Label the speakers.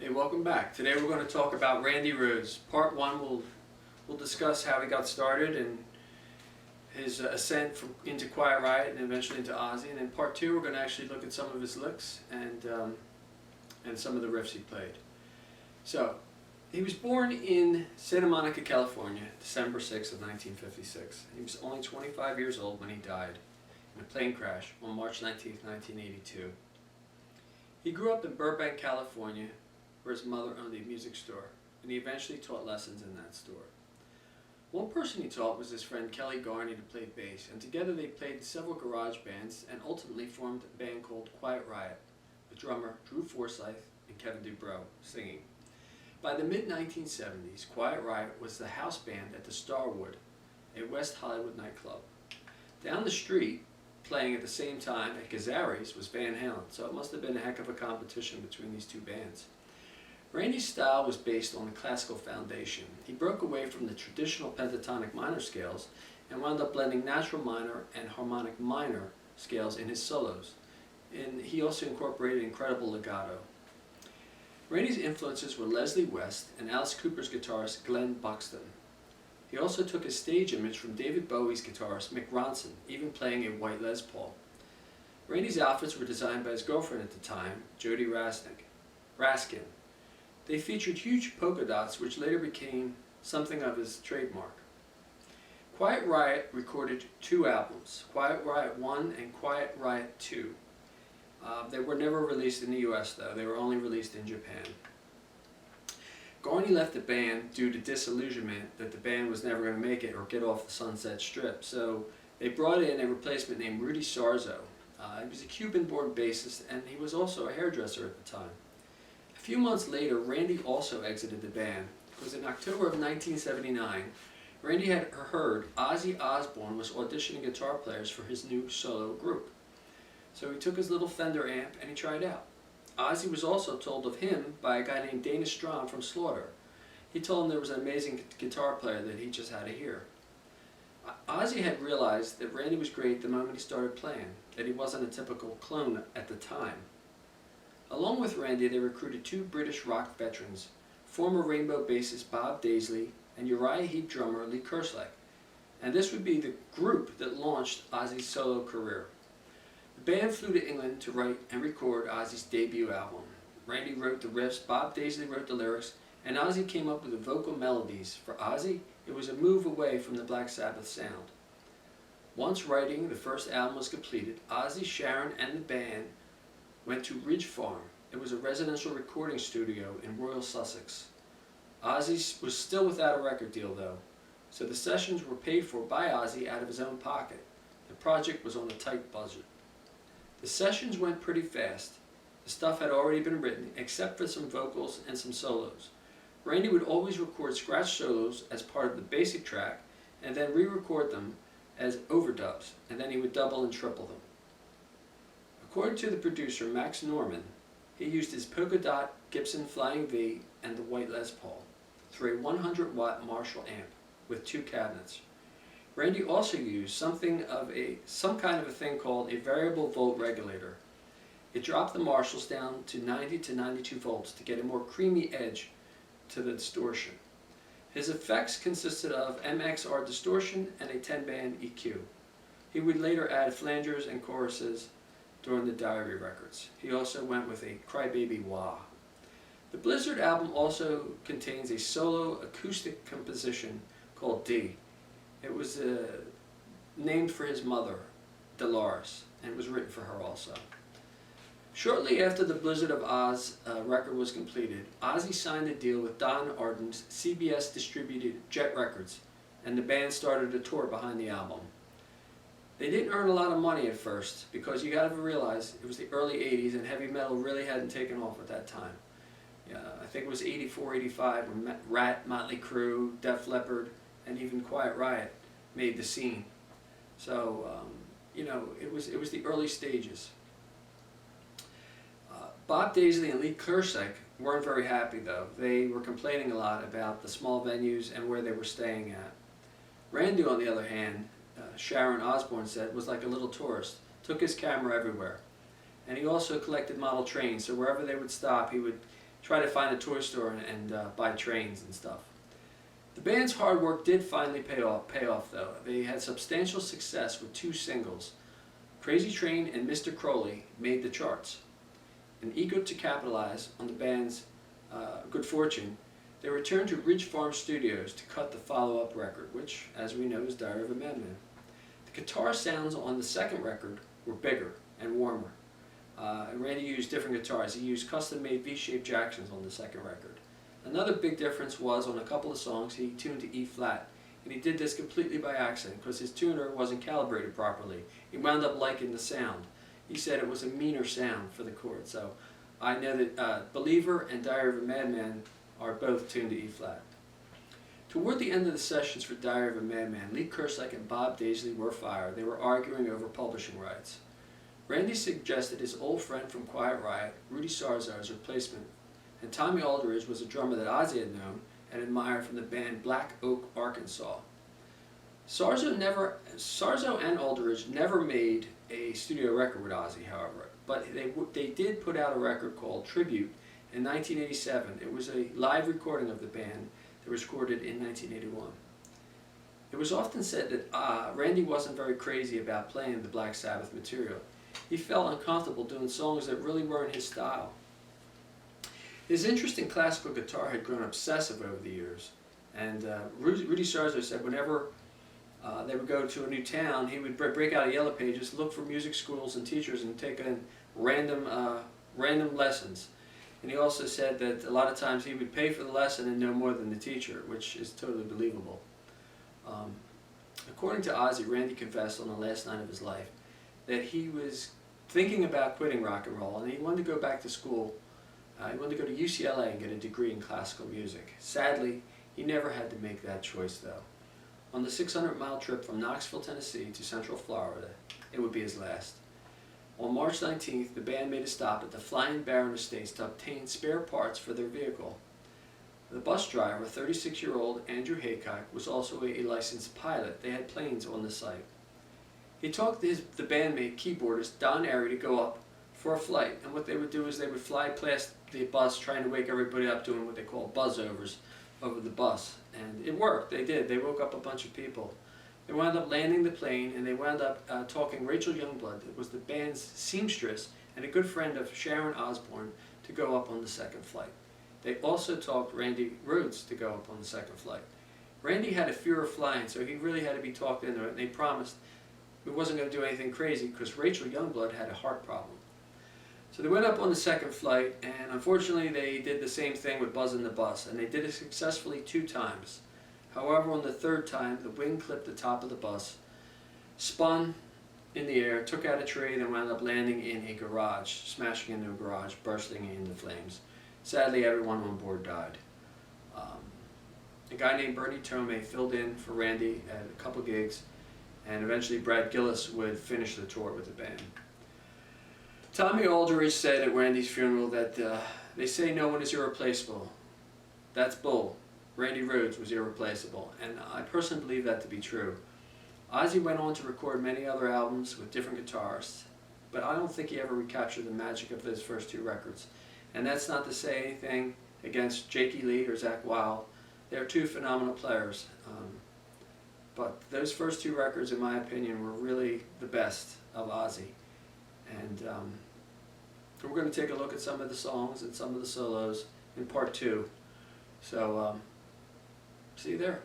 Speaker 1: Hey, welcome back. Today we're going to talk about Randy Rhoads. Part 1 we'll discuss how he got started and his ascent into Quiet Riot and eventually into Ozzy. And in Part 2 we're going to actually look at some of his licks and some of the riffs he played. So, he was born in Santa Monica, California, December 6th of 1956. He was only 25 years old when he died in a plane crash on March 19th, 1982. He grew up in Burbank, California, where his mother owned a music store, and he eventually taught lessons in that store. One person he taught was his friend Kelly Garney, to play bass, and together they played several garage bands and ultimately formed a band called Quiet Riot, with drummer Drew Forsythe and Kevin Dubrow singing. By the mid-1970s, Quiet Riot was the house band at the Starwood, a West Hollywood nightclub. Down the street, playing at the same time at Gazzari's, was Van Halen, so it must have been a heck of a competition between these two bands. Randy's style was based on the classical foundation. He broke away from the traditional pentatonic minor scales and wound up blending natural minor and harmonic minor scales in his solos. And he also incorporated incredible legato. Randy's influences were Leslie West and Alice Cooper's guitarist Glenn Buxton. He also took his stage image from David Bowie's guitarist Mick Ronson, even playing a white Les Paul. Randy's outfits were designed by his girlfriend at the time, Jody Raskin. They featured huge polka dots, which later became something of his trademark. Quiet Riot recorded 2 albums, Quiet Riot 1 and Quiet Riot 2. They were never released in the US though, they were only released in Japan. Garney left the band due to disillusionment that the band was never going to make it or get off the Sunset Strip, so they brought in a replacement named Rudy Sarzo. He was a Cuban-born bassist, and he was also a hairdresser at the time. A few months later, Randy also exited the band, because in October of 1979, Randy had heard Ozzy Osbourne was auditioning guitar players for his new solo group. So he took his little Fender amp and he tried out. Ozzy was also told of him by a guy named Dana Strom from Slaughter. He told him there was an amazing guitar player that he just had to hear. Ozzy had realized that Randy was great the moment he started playing, that he wasn't a typical clone at the time. Along with Randy, they recruited 2 British rock veterans, former Rainbow bassist Bob Daisley and Uriah Heep drummer Lee Kerslake, and this would be the group that launched Ozzy's solo career. The band flew to England to write and record Ozzy's debut album. Randy wrote the riffs, Bob Daisley wrote the lyrics, and Ozzy came up with the vocal melodies. For Ozzy, it was a move away from the Black Sabbath sound. Once writing the first album was completed, Ozzy, Sharon, and the band went to Ridge Farm. It was a residential recording studio in Royal Sussex. Ozzy was still without a record deal though, so the sessions were paid for by Ozzy out of his own pocket. The project was on a tight budget. The sessions went pretty fast. The stuff had already been written, except for some vocals and some solos. Randy would always record scratch solos as part of the basic track, and then re-record them as overdubs, and then he would double and triple them. According to the producer, Max Norman, he used his polka dot Gibson Flying V and the white Les Paul through a 100-watt Marshall amp with 2 cabinets. Randy also used some kind of a thing called a variable volt regulator. It dropped the Marshalls down to 90 to 92 volts to get a more creamy edge to the distortion. His effects consisted of MXR distortion and a 10-band EQ. He would later add flangers and choruses during the Diary records. He also went with a Crybaby Wah. The Blizzard album also contains a solo acoustic composition called D. It was named for his mother, Dolores, and it was written for her also. Shortly after the Blizzard of Oz record was completed, Ozzy signed a deal with Don Arden's CBS distributed Jet Records, and the band started a tour behind the album. They didn't earn a lot of money at first, because you gotta realize it was the early 80s and heavy metal really hadn't taken off at that time. I think it was 84, 85 when Rat, Motley Crue, Def Leppard, and even Quiet Riot made the scene. So, it was the early stages. Bob Daisley and Lee Kerslake weren't very happy though. They were complaining a lot about the small venues and where they were staying at. Randy, on the other hand, Sharon Osbourne said, was like a little tourist, took his camera everywhere. And he also collected model trains, so wherever they would stop, he would try to find a toy store and buy trains and stuff. The band's hard work did finally pay off though. They had substantial success with 2 singles. Crazy Train and Mr. Crowley made the charts. And eager to capitalize on the band's good fortune, they returned to Ridge Farm Studios to cut the follow-up record, which, as we know, is Diary of a Madman. The guitar sounds on the second record were bigger and warmer. And Randy used different guitars. He used custom-made V-shaped Jacksons on the second record. Another big difference was on a couple of songs he tuned to E flat, and he did this completely by accident because his tuner wasn't calibrated properly. He wound up liking the sound. He said it was a meaner sound for the chord. So I know that Believer and Diary of a Madman are both tuned to E flat. Toward the end of the sessions for Diary of a Madman, Lee Kerslake and Bob Daisley were fired. They were arguing over publishing rights. Randy suggested his old friend from Quiet Riot, Rudy Sarzo, as replacement, and Tommy Aldridge was a drummer that Ozzy had known and admired from the band Black Oak, Arkansas. Sarzo and Aldridge never made a studio record with Ozzy, however, but they did put out a record called Tribute in 1987. It was a live recording of the band that was recorded in 1981. It was often said that Randy wasn't very crazy about playing the Black Sabbath material. He felt uncomfortable doing songs that really weren't his style. His interest in classical guitar had grown obsessive over the years, and Rudy Sarzo said whenever they would go to a new town, he would break out of Yellow Pages, look for music schools and teachers, and take in random lessons. And he also said that a lot of times he would pay for the lesson and know more than the teacher, which is totally believable. According to Ozzy, Randy confessed on the last night of his life that he was thinking about quitting rock and roll, and he wanted to go back to school. He wanted to go to UCLA and get a degree in classical music. Sadly, he never had to make that choice though. On the 600-mile trip from Knoxville, Tennessee to Central Florida, it would be his last. On March 19th, the band made a stop at the Flying Baron Estates to obtain spare parts for their vehicle. The bus driver, 36-year-old Andrew Haycock, was also a licensed pilot. They had planes on the site. He talked to the bandmate keyboardist Don Airy to go up for a flight, and what they would do is they would fly past the bus trying to wake everybody up, doing what they call buzz-overs over the bus. And it worked. They did. They woke up a bunch of people. They wound up landing the plane, and they wound up talking Rachel Youngblood, that was the band's seamstress and a good friend of Sharon Osbourne, to go up on the second flight. They also talked Randy Rhoads to go up on the second flight. Randy had a fear of flying, so he really had to be talked into it, and they promised he wasn't going to do anything crazy because Rachel Youngblood had a heart problem. So they went up on the second flight, and unfortunately they did the same thing with buzzing the bus, and they did it successfully 2 times. However, on the 3rd time, the wing clipped the top of the bus, spun in the air, took out a tree, and wound up landing in a garage, smashing into a garage, bursting into flames. Sadly, everyone on board died. A guy named Bernie Tomei filled in for Randy at a couple gigs, and eventually Brad Gillis would finish the tour with the band. Tommy Aldridge said at Randy's funeral that they say no one is irreplaceable. That's bull. Randy Rhoads was irreplaceable, and I personally believe that to be true. Ozzy went on to record many other albums with different guitarists, but I don't think he ever recaptured the magic of those first 2 records. And that's not to say anything against Jakey Lee or Zakk Wylde. They're 2 phenomenal players. But those first 2 records, in my opinion, were really the best of Ozzy. And we're going to take a look at some of the songs and some of the solos in part 2. So, see you there.